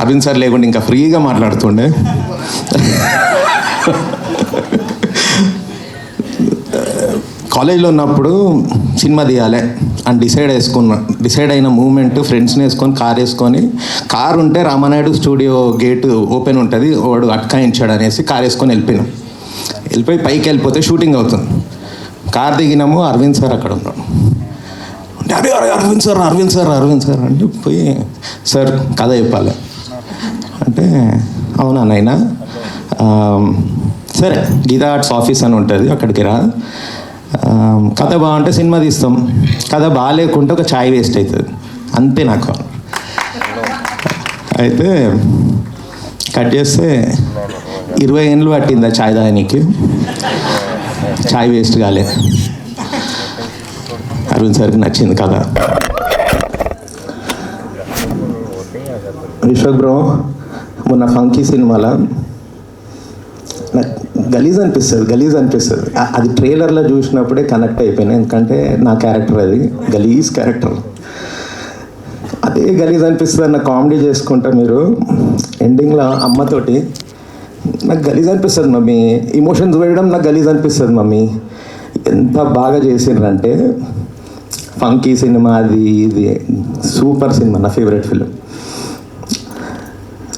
Arvind sir లేకుండా ఇంకా ఫ్రీగా మాట్లాడుతుండే. కాలేజ్లో ఉన్నప్పుడు సినిమా తీయాలి అని డిసైడ్ అయిన మూమెంట్ ఫ్రెండ్స్ని వేసుకొని కార్ ఉంటే రామానాయుడు స్టూడియో గేట్ ఓపెన్ ఉంటుంది, వాడు అట్కాయించాడు అనేసి కార్ వేసుకొని వెళ్ళిపోయి పైకి వెళ్ళిపోతే షూటింగ్ అవుతుంది. కార్ దిగినాము, అరవింద్ సార్ అక్కడ ఉన్నాడు. అరే అరవింద్ సార్ అంటే పోయి, సార్ కథ చెప్పాలి అంటే, అవునా నాయనా, సరే గీతా ఆర్ట్స్ ఆఫీస్ అని ఉంటుంది అక్కడికి రా, కథ బాగుంటే సినిమా తీస్తాం, కథ బాగాలేకుంటే ఒక ఛాయ్ వేస్ట్ అవుతుంది, అంతే నాకు. అయితే కట్ చేస్తే 20 ఏళ్ళు పట్టింది ఆ ఛాయ్ తాగనీకి, ఛాయ్ వేస్ట్ కాలేదు. అరవింద్ సార్కి నచ్చింది కదా. విశ్వక్ బ్రో, మొన్న ఫంకీ సినిమాలో నాకు గలీజ్ అనిపిస్తుంది. అది ట్రైలర్లో చూసినప్పుడే కనెక్ట్ అయిపోయినా, ఎందుకంటే నా క్యారెక్టర్ అది గలీజ్ క్యారెక్టర్. అదే గలీజ్ అనిపిస్తుంది అన్న కామెడీ చేసుకుంటా మీరు ఎండింగ్లో అమ్మతోటి, నాకు గలీజ్ అనిపిస్తుంది మమ్మీ, ఇమోషన్స్ వేయడం నాకు గలీజ్ అనిపిస్తుంది మమ్మీ. ఎంత బాగా చేసిండ్రంటే ఫంకీ సినిమా, అది ఇది సూపర్ సినిమా, నా ఫేవరెట్ ఫిలిం.